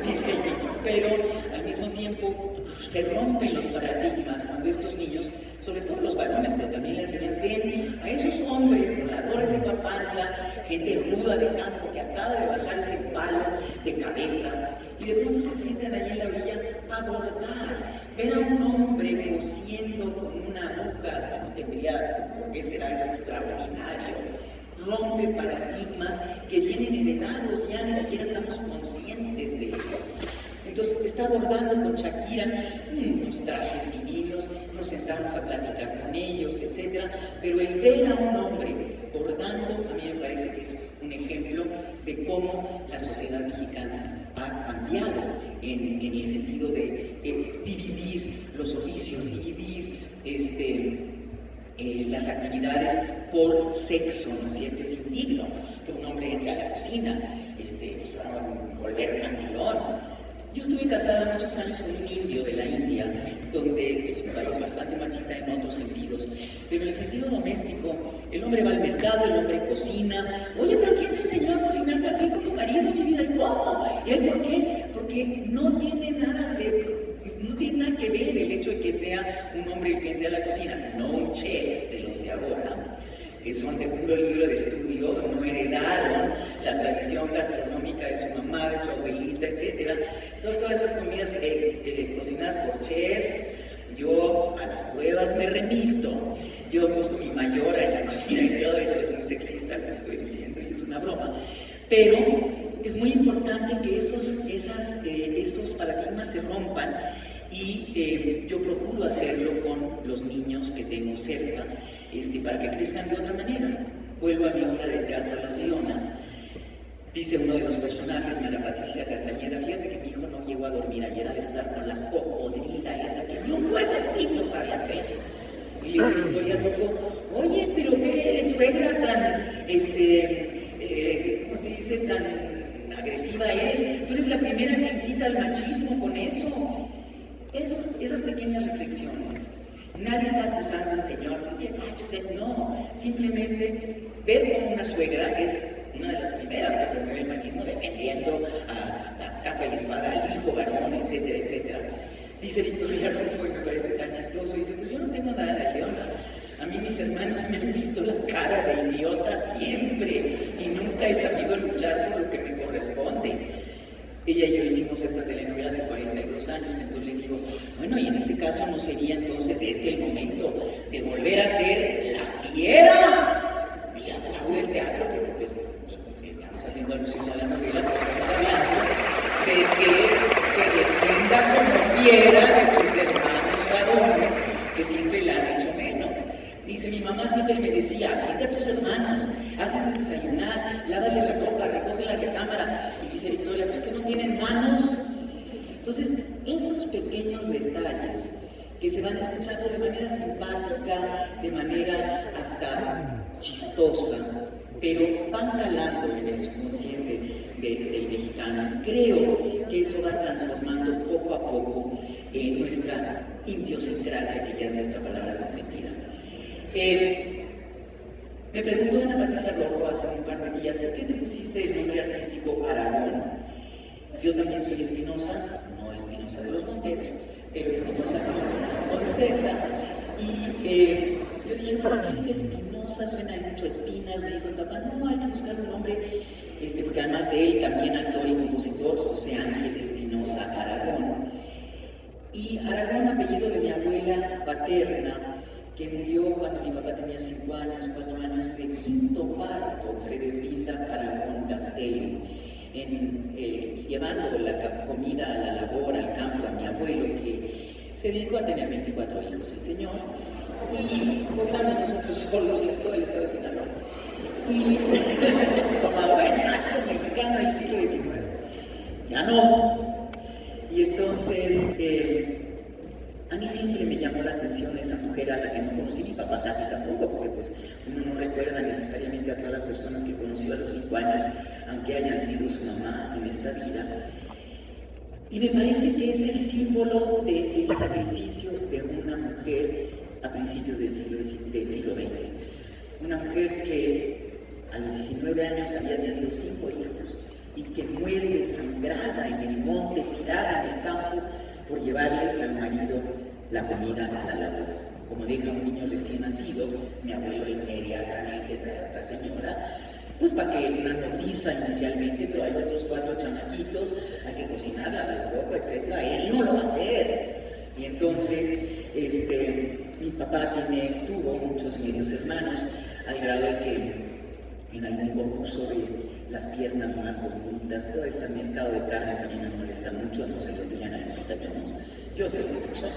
Speaker 1: dice el niño, pero al mismo tiempo se rompen los paradigmas cuando estos niños, sobre todo los varones, pero también las niñas, ven a esos hombres, voladores de Papantla, gente ruda de campo que acaba de bajar ese palo de cabeza y de pronto se sientan allí en la orilla a bordar. Ver a un hombre cosiendo con una aguja, no tendría por qué ser algo extraordinario. Rompe paradigmas que vienen heredados, ya ni siquiera estamos conscientes de ello. Entonces está bordando con Shakira unos trajes divinos, nos sentamos a platicar con ellos, etc. Pero el ver a un hombre bordando, a mí me parece que es un ejemplo de cómo la sociedad mexicana ha cambiado en el sentido de dividir los oficios, dividir las actividades por sexo, ¿no es cierto? Es indigno que un hombre entre a la cocina, pues va a volver un mandilón. Yo estuve casada muchos años con un indio de la India, donde es un país bastante machista en otros sentidos, pero en el sentido doméstico, el hombre va al mercado, el hombre cocina. Oye, pero ¿quién te enseñó a cocinar tan rico tu marido, mi vida? ¿Y cómo? ¿Y él por qué? Porque no tiene nada que ver el hecho de que sea un hombre el que entre a la cocina, no un chef de los de ahora, que son de puro libro de estudio, no heredaron la tradición gastronómica de su mamá, de su abuelita, etc. Entonces, todas esas comidas cocinadas por chef, yo a las pruebas me remito, yo busco mi mayora en la cocina y todo eso es muy sexista lo que estoy diciendo y es una broma, pero es muy importante que esos paradigmas se rompan y yo procuro hacerlo con los niños que tengo cerca, para que crezcan de otra manera. Vuelvo a mi obra de teatro Las Leonas. Dice uno de los personajes, María Patricia Castañeda, fíjate que mi hijo no llegó a dormir ayer al estar con la cocodrila esa que ni un huevecito sabe hacer. Y le dice Victoria Rufo, oye, pero ¿qué eres, suegra tan, ¿cómo se dice, tan agresiva eres? Tú eres la primera que incita al machismo con eso. Esas pequeñas reflexiones. Nadie está acusando al señor, no, simplemente ver como una suegra es una de las primeras que promueve el machismo, defendiendo a capa y espada al hijo varón, etcétera, etcétera. Dice Victoria Rufo, y me parece tan chistoso, dice, pues yo no tengo nada de leona. A mí mis hermanos me han visto la cara de idiota siempre y nunca he sabido luchar por lo que me corresponde. Ella y yo hicimos esta telenovela hace 42 años, entonces le digo, bueno, y en ese caso no sería entonces el momento de volver a ser la fiera. Y aplaude el teatro porque pues estamos haciendo alusión a la novela, pues estamos hablando de que se defienda como fiera de sus hermanos varones que siempre la han hecho menos. Dice, mi mamá siempre me decía, atiende a tus hermanos, hazles desayunar, lávale la ropa, recoge la recámara. Y dice Victoria, pues que no tienen manos. Entonces, esos pequeños detalles que se van escuchando de manera simpática, de manera hasta chistosa, pero van calando en el subconsciente del mexicano. Creo que eso va transformando poco a poco nuestra idiosincrasia, que ya es nuestra palabra consentida. Me preguntó Ana Patricia Rojo hace un par de días, ¿por qué te pusiste el nombre artístico Aragón? Yo también soy Espinosa, no Espinosa de los Monteros, pero Espinosa con Z. Y yo dije, ¿por qué Espinosa? Suena mucho espinas. Me dijo el papá, no, hay que buscar un nombre, porque además él, también actor y compositor, José Ángel Espinosa Aragón. Y Aragón, apellido de mi abuela paterna, que murió cuando mi papá tenía 5 años, 4 años, de quinto parto, Fredeslinda Aragón Castello, llevando la comida a la labor, al campo, a mi abuelo, que se dedicó a tener 24 hijos, el señor, y logramos nosotros solos en todo el estado de Sinaloa. Y como buen macho mexicano del siglo XIX, ya no. Y entonces, a mí siempre me llamó la atención esa mujer a la que no conocí, mi papá casi tampoco, porque pues uno no recuerda necesariamente a todas las personas que conoció a los 5 años, aunque hayan sido su mamá en esta vida. Y me parece que es el símbolo del sacrificio de una mujer a principios del siglo XX. Una mujer que a los 19 años había tenido 5 hijos y que muere desangrada en el monte, tirada en el campo, por llevarle al marido la comida a la labor. Como deja un niño recién nacido, mi abuelo inmediatamente trae a otra señora, pues para que una nodriza inicialmente, pero hay otros 4 chamaquitos, hay que cocinar, lavar la ropa, etc. Él no lo va a hacer. Y entonces, mi papá tuvo muchos medios hermanos, al grado de que en algún concurso de las piernas más bonitas, todo ese mercado de carnes a mí me molesta mucho, no se lo digan a Anita Jones, yo sé mucho.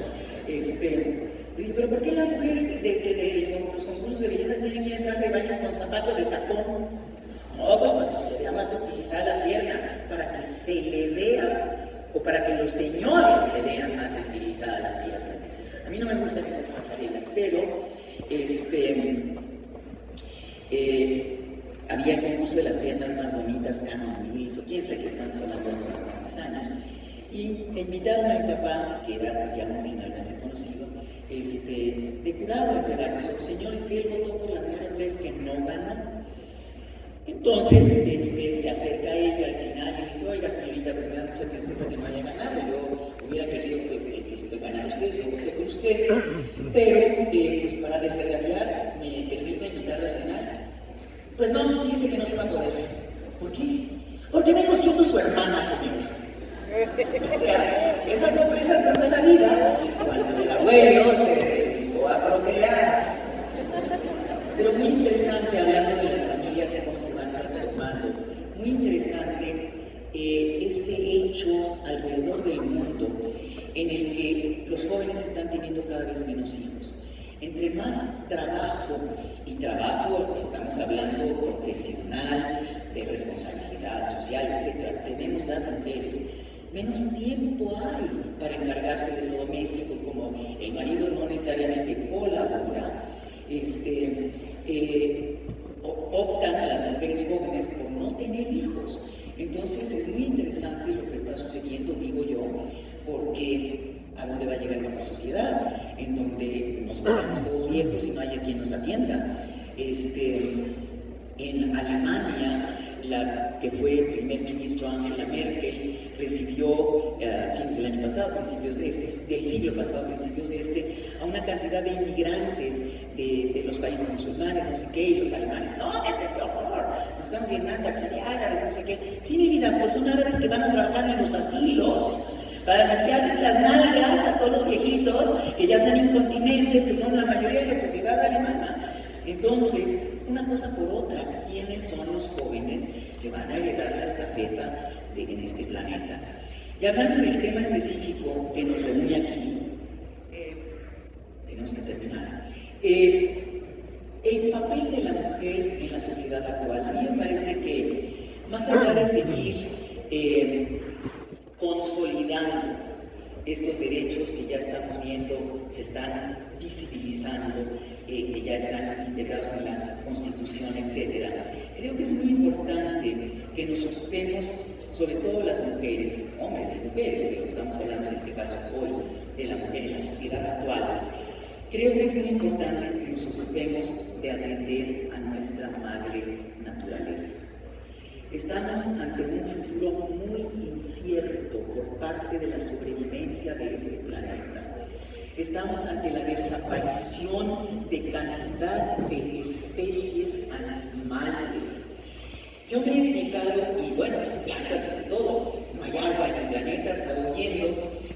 Speaker 1: Dije, pero ¿por qué la mujer de los concursos de belleza tiene que ir en traje de baño con zapato de tacón? No, pues para que se le vea más estilizada la pierna, para que se le vea, o para que los señores le vean más estilizada la pierna. A mí no me gustan esas pasarelas, pero había el concurso de las piernas más bonitas, Canon Mills, o quién sabe qué están sonando hace bastantes años. y me invitaron a mi papá, que era pues, ya un sinaloense conocido, de jurado entre varios otros señores, y él votó por la número 3 que no ganó. Entonces se acerca a ella al final y dice: oiga señorita, pues me da mucha tristeza que no haya ganado, yo hubiera querido que usted ganara usted, yo voté por usted, pero pues para desagraviar me permite invitarla a cenar. Pues no, fíjese que no se va a poder. ¿Por qué? Porque vengo siendo su hermana, señor. O sea, esas sorpresas que hace la vida cuando el abuelo se dedicó a procrear. Pero muy interesante, hablando de las familias, de cómo se van transformando, muy interesante este hecho alrededor del mundo en el que los jóvenes están teniendo cada vez menos hijos. Entre más trabajo, y trabajo, estamos hablando profesional, de responsabilidad social, etc., tenemos las mujeres, menos tiempo hay para encargarse de lo doméstico, como el marido no necesariamente colabora. Optan a las mujeres jóvenes por no tener hijos. Entonces es muy interesante lo que está sucediendo, digo yo, porque ¿a dónde va a llegar esta sociedad? En donde nos volvemos todos viejos y no hay quien nos atienda. En Alemania, la que fue primer ministro Angela Merkel recibió a fines del año pasado, principios del siglo pasado, principios a una cantidad de inmigrantes de los países musulmanes, no sé qué, y los alemanes: no, ¿qué es este horror? Nos estamos llenando aquí de árabes, no sé qué. Sí, mi vida, pues son árabes que van a trabajar en los asilos para limpiarles las nalgas a todos los viejitos que ya son incontinentes, que son la mayoría de la sociedad alemana. Entonces, una cosa por otra, ¿quiénes son los jóvenes que van a heredar la estafeta en este planeta? Y hablando del tema específico que nos reúne aquí, tenemos que terminar. El papel de la mujer en la sociedad actual, a mí me parece que más allá de seguir consolidando estos derechos que ya estamos viendo, se están visibilizando, que ya están integrados en la Constitución, etc. Creo que es muy importante que nos ocupemos, sobre todo las mujeres, hombres y mujeres, pero estamos hablando en este caso hoy de la mujer en la sociedad actual. Creo que es muy importante que nos ocupemos de atender a nuestra madre naturaleza. Estamos ante un futuro muy incierto por parte de la sobrevivencia de este planeta. Estamos ante la desaparición de cantidad de especies animales. Yo me he dedicado, y bueno, de plantas y de todo, no hay agua en el planeta, he estado oyendo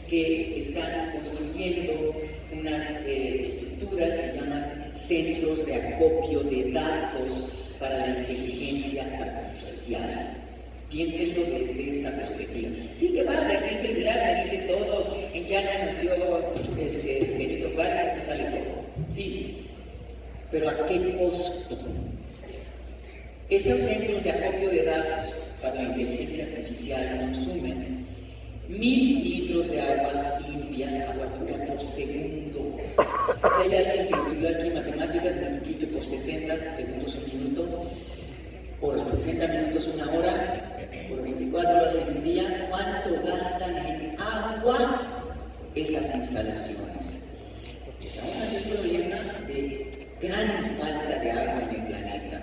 Speaker 1: que están construyendo unas estructuras que llaman centros de acopio de datos para la inteligencia artificial. Piénsenlo desde esta perspectiva. Sí, que vale, aquí es el celular, me dice todo, en qué año nació Benito Juárez, aquí sale todo. Sí, pero ¿a qué costo? Esos centros de acopio de datos para la inteligencia artificial consumen 1000 litros de agua limpia, agua pura por segundo. Si hay alguien que estudió aquí matemáticas, multiplique por 60 segundos un minuto, por 60 minutos una hora, por 24 horas en un día, ¿cuánto gastan en agua esas instalaciones? Estamos ante un problema de gran falta de agua en el planeta.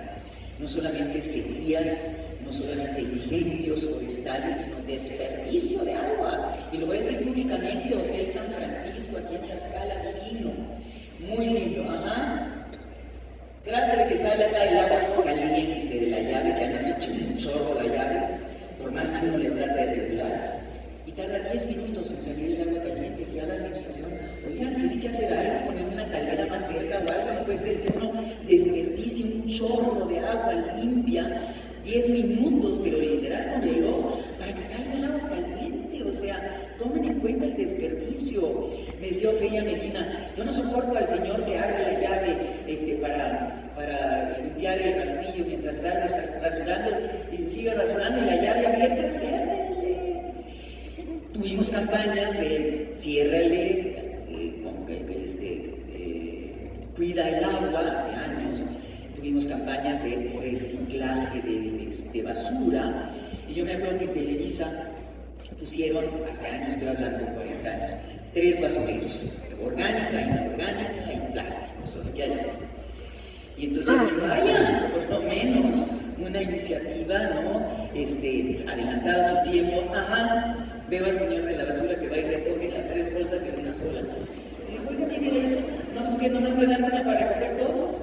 Speaker 1: No solamente sequías, no solamente incendios forestales, sino desperdicio de agua. Y lo voy a decir públicamente: Hotel San Francisco, aquí en Tlaxcala, divino, muy lindo, Trata de que salga el agua caliente de la llave, que además echa un chorro la llave, por más que uno le trate de regular, y tarda 10 minutos en salir el agua caliente. Fui a la administración: oigan, tiene que hacer algo, poner una caldera más cerca o algo, no puede ser que uno desperdicie un chorro de agua limpia 10 minutos, pero literal con reloj, para que salga el agua caliente. O sea, tomen en cuenta el desperdicio. Me decía Ofelia Medina: yo no soporto al señor que abre la llave para limpiar el rastillo mientras está rasurando y sigue rasurando y la llave abierta. Ciérrele. Tuvimos campañas de ciérrele, cuida el agua hace años. Tuvimos campañas de reciclaje de basura. Y yo me acuerdo que Televisa pusieron, hace años, estoy hablando de 40 años, 3 basureros, orgánica, inorgánica y plásticos, o lo que haya así. Y entonces yo dije, vaya, por lo menos una iniciativa, ¿no? Adelantada a su tiempo. Ajá, veo al señor de la basura que va y recoge las 3 bolsas en una sola. Y digo, oiga, mire eso, no, pues que nomás me dan una para recoger todo.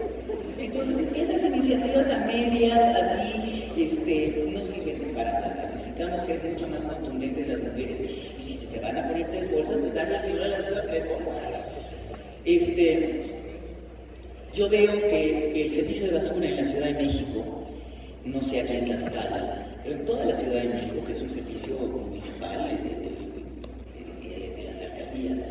Speaker 1: Entonces, esas iniciativas a medias, así, no sirven para nada. Necesitamos ser mucho más contundentes las mujeres. Y si se van a poner 3 bolsas, pues darle al señor de la basura 3 bolsas. Yo veo que el servicio de basura en la Ciudad de México, no sé aquí en Tlaxcala, pero en toda la Ciudad de México, que es un servicio municipal de las alcaldías,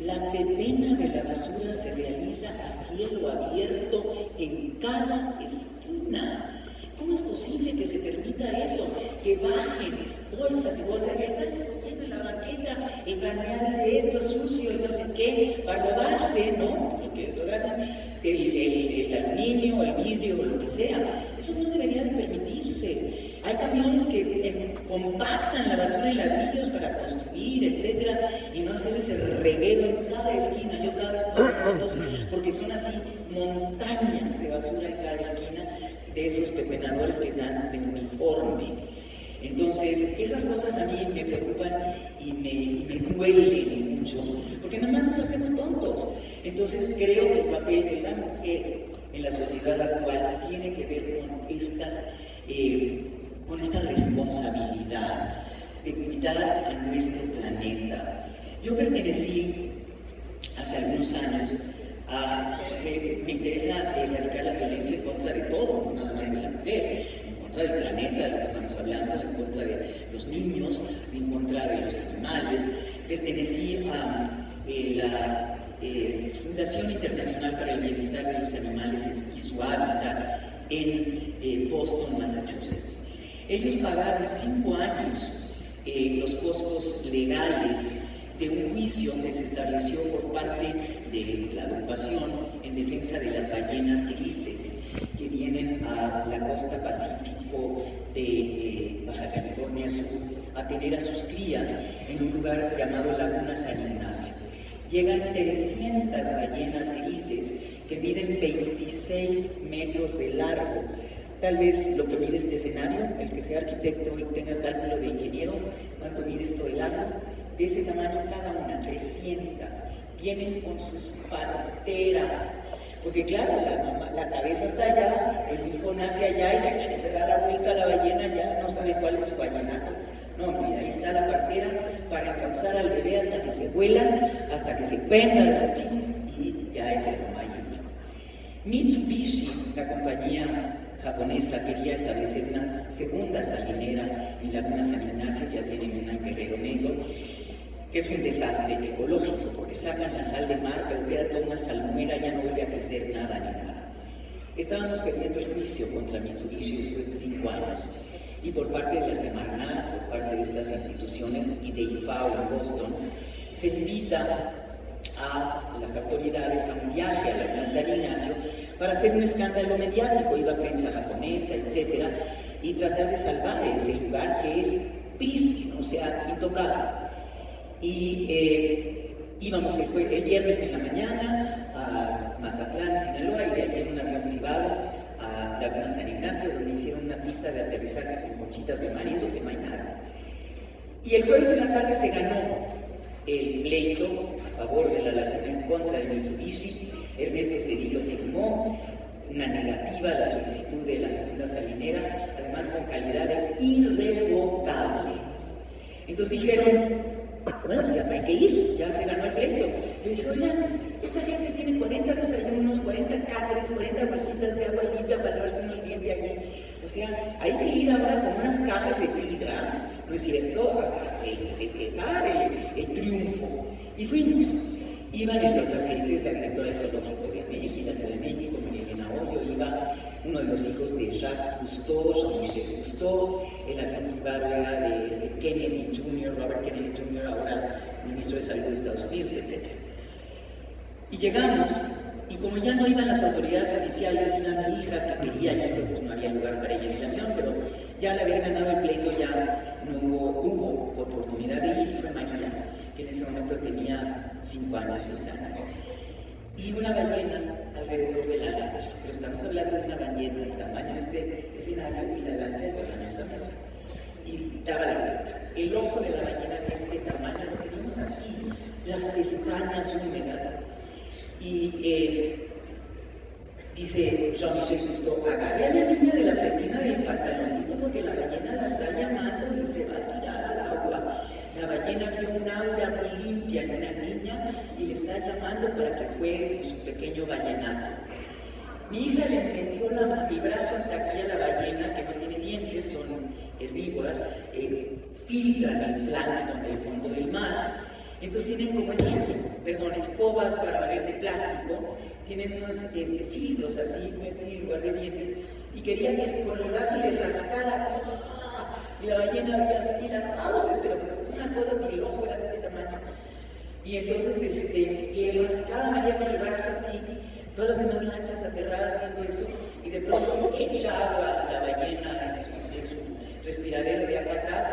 Speaker 1: la pepena de la basura se realiza a cielo abierto en cada esquina. ¿Cómo es posible que se permita eso? Que bajen bolsas y bolsas, ya están escogiendo en la banqueta el planear de esto sucio y no sé qué, para robarse, ¿no? Lo que hacen, el aluminio, el vidrio, o lo que sea. Eso no debería de permitirse. Hay camiones que compactan la basura en ladrillos para construir, etcétera, y no hacer ese reguero en cada esquina. Yo cada vez tomo fotos porque son así montañas de basura en cada esquina de esos pepenadores que dan de uniforme. Entonces, esas cosas a mí me preocupan y me duelen mucho, porque nomás nos hacemos tontos. Entonces, creo que el papel de la mujer en la sociedad actual tiene que ver con esta responsabilidad de cuidar a nuestro planeta. Yo pertenecí hace algunos años que me interesa erradicar la violencia en contra de todo, no nada más de la mujer, en contra del planeta, de lo que estamos hablando, en contra de los niños, en contra de los animales. Pertenecí a la Fundación Internacional para el Bienestar de los Animales y su Hábitat en Boston, Massachusetts. Ellos pagaron 5 años los costos legales de un juicio que se estableció por parte de la agrupación en defensa de las ballenas grises que vienen a la costa pacífico de Baja California Sur a tener a sus crías en un lugar llamado Laguna San Ignacio. Llegan 300 ballenas grises que miden 26 metros de largo. Tal vez lo que mide este escenario, el que sea arquitecto y tenga cálculo de ingeniero, ¿cuánto mide esto de largo? De ese tamaño cada una, 300. Vienen con sus parteras, porque claro, la cabeza está allá, el hijo nace allá y ya quiere se da la vuelta a la ballena, ya no sabe cuál es su ballenato. No, mira, ahí está la partera para encauzar al bebé hasta que se vuelan, hasta que se prendan las chichis y ya ese es el mayor. Mitsubishi, la compañía japonesa, quería establecer una segunda salinera en Laguna San Ignacio. Ya tienen una en Guerrero Negro, que es un desastre ecológico, porque sacan la sal de mar, pero queda toda una salmuera, ya no vuelve a crecer nada ni nada. Estábamos perdiendo el juicio contra Mitsubishi después de 5 años, y por parte de la Semarnat, por parte de estas instituciones y de IFAO en Boston, se invita a las autoridades a un viaje a Laguna San Ignacio para hacer un escándalo mediático. Iba prensa japonesa, etcétera, y tratar de salvar ese lugar que es prístino, o sea, intocable. Y íbamos el viernes en la mañana a Mazatlán, Sinaloa, y de ahí en un avión privado a Laguna San Ignacio, donde hicieron una pista de aterrizaje con conchitas de maíz, donde no hay nada. Y el jueves en la tarde se ganó el pleito a favor de la laguna en contra de Mitsubishi. Ernesto Cedillo firmó una negativa a la solicitud de la segunda salinera, además con calidad de irrevocable. Entonces dijeron, bueno, ya hay que ir, ya se ganó el pleito. Yo dije, oigan, esta gente tiene 40 desayunos, 40 cáteres, 40 bolsitas de agua limpia para lavarse uno el diente allí. O sea, hay que ir ahora con unas cajas de sidra, ¿no es cierto?, a festejar el triunfo. Y fuimos. Iban entre otras gentes la directora del Zoológico de México y la Ciudad de México, María Elena Hoyo, iba uno de los hijos de Jacques Cousteau, Jean-Michel Cousteau, el avión privado era de Kennedy Jr., Robert Kennedy Jr., ahora ministro de Salud de Estados Unidos, etc. Y llegamos, y como ya no iban las autoridades oficiales, iba mi hija que quería ir, pero pues no había lugar para ella en el avión, pero Ya al haber ganado el pleito ya no hubo oportunidad de ir, fue María, que en ese momento tenía 5 años, 6 años. Y una ballena alrededor de la lancha, pero estamos hablando de una ballena del tamaño de este escenario y la lancha del tamaño de esa mesa. Y daba la vuelta. El ojo de la ballena de este tamaño lo teníamos así, las pestañas húmedas. Y dice Jean-Michel Cousteau, agarre a la niña de la pretina del pantaloncito porque la ballena la está llamando y se va a tirar al agua. La ballena vio un aura muy limpia en una niña y le está llamando para que juegue con su pequeño ballenato. Mi hija le metió mi brazo hasta aquí a la ballena, que no tiene dientes, son herbívoras, filtran el plancton del fondo del mar. Entonces tienen como esas, escobas para barrer de plástico, tienen unos filtros así en lugar de dientes, y quería que con el brazo le rascara y la ballena había así las fauces, pero pues es una cosa si el ojo era de este tamaño. Y entonces le rascaba a María con el brazo así, todas las demás lanchas aterradas viendo eso, y de pronto echaba la ballena en su respiradero de acá atrás,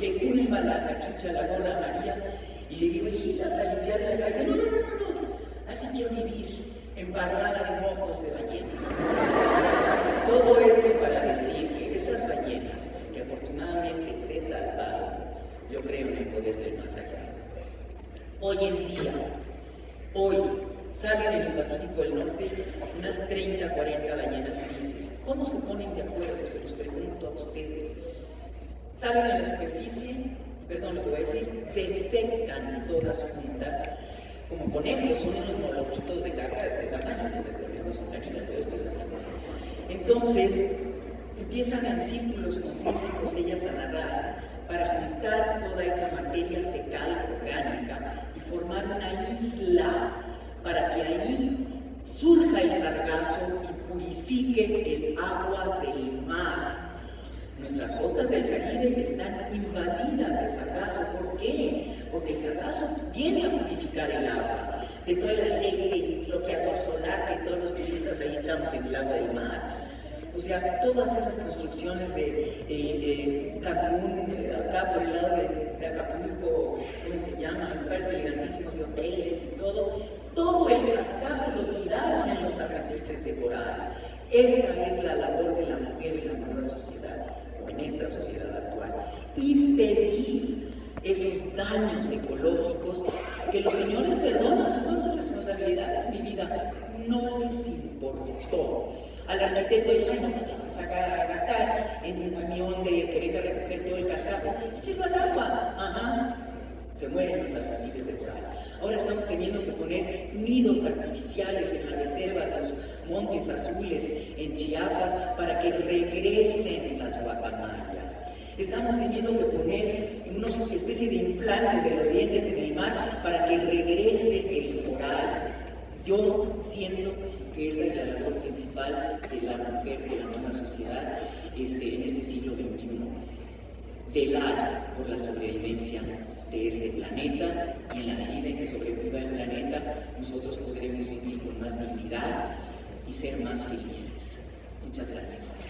Speaker 1: le tumba la cachucha, la gorra a María, y le digo, hijita, para limpiarle la cabeza, no, así quiero vivir, embarrada de mocos de ballena. Todo esto para decir que esas ballenas, que afortunadamente se salvaron, yo creo en el poder del más allá. Hoy en día, salen en el Pacífico del Norte unas 30, 40 ballenas grises. ¿Cómo se ponen de acuerdo? Se los pregunto a ustedes. Salen a la superficie, lo que voy a decir, defectan todas juntas, como conejos, son unos moloquitos de caca de este tamaño, los de conejos son caninos, todo esto es así. Entonces, empiezan en círculos concéntricos ellas a nadar para juntar toda esa materia fecal orgánica y formar una isla para que ahí surja el sargazo y purifique el agua del mar. Nuestras costas del Caribe están invadidas de sargazo. ¿Por qué? Porque el sargazo viene a purificar el agua de todo el aceite y bloqueador solar que todos los turistas ahí echamos en el agua del mar. O sea, todas esas construcciones de Cancún, acá por el lado de Acapulco, ¿cómo se llama? Lugares elegantísimos de hoteles y todo el cascajo lo tiraron en los arrecifes de coral. Esa es la labor de la mujer en la nueva sociedad, o en esta sociedad actual. Impedir esos daños ecológicos que los señores perdonan, son sus responsabilidades, mi vida, no les importó. Al arquitecto dijo, ay, no, vamos a gastar en un camión que venga a recoger todo el cascajo, échelo al agua, se mueren los arrecifes de coral. Ahora estamos teniendo que poner nidos artificiales en la reserva de los Montes Azules, en Chiapas, para que regresen las guacamayas. Estamos teniendo que poner una especie de implantes de los dientes en el mar para que regrese el coral. Yo siento que esa es la labor principal de la mujer de la nueva sociedad en este siglo XXI. Velar por la sobrevivencia de este planeta, y en la medida en que sobreviva el planeta, nosotros podremos vivir con más dignidad y ser más felices. Muchas gracias.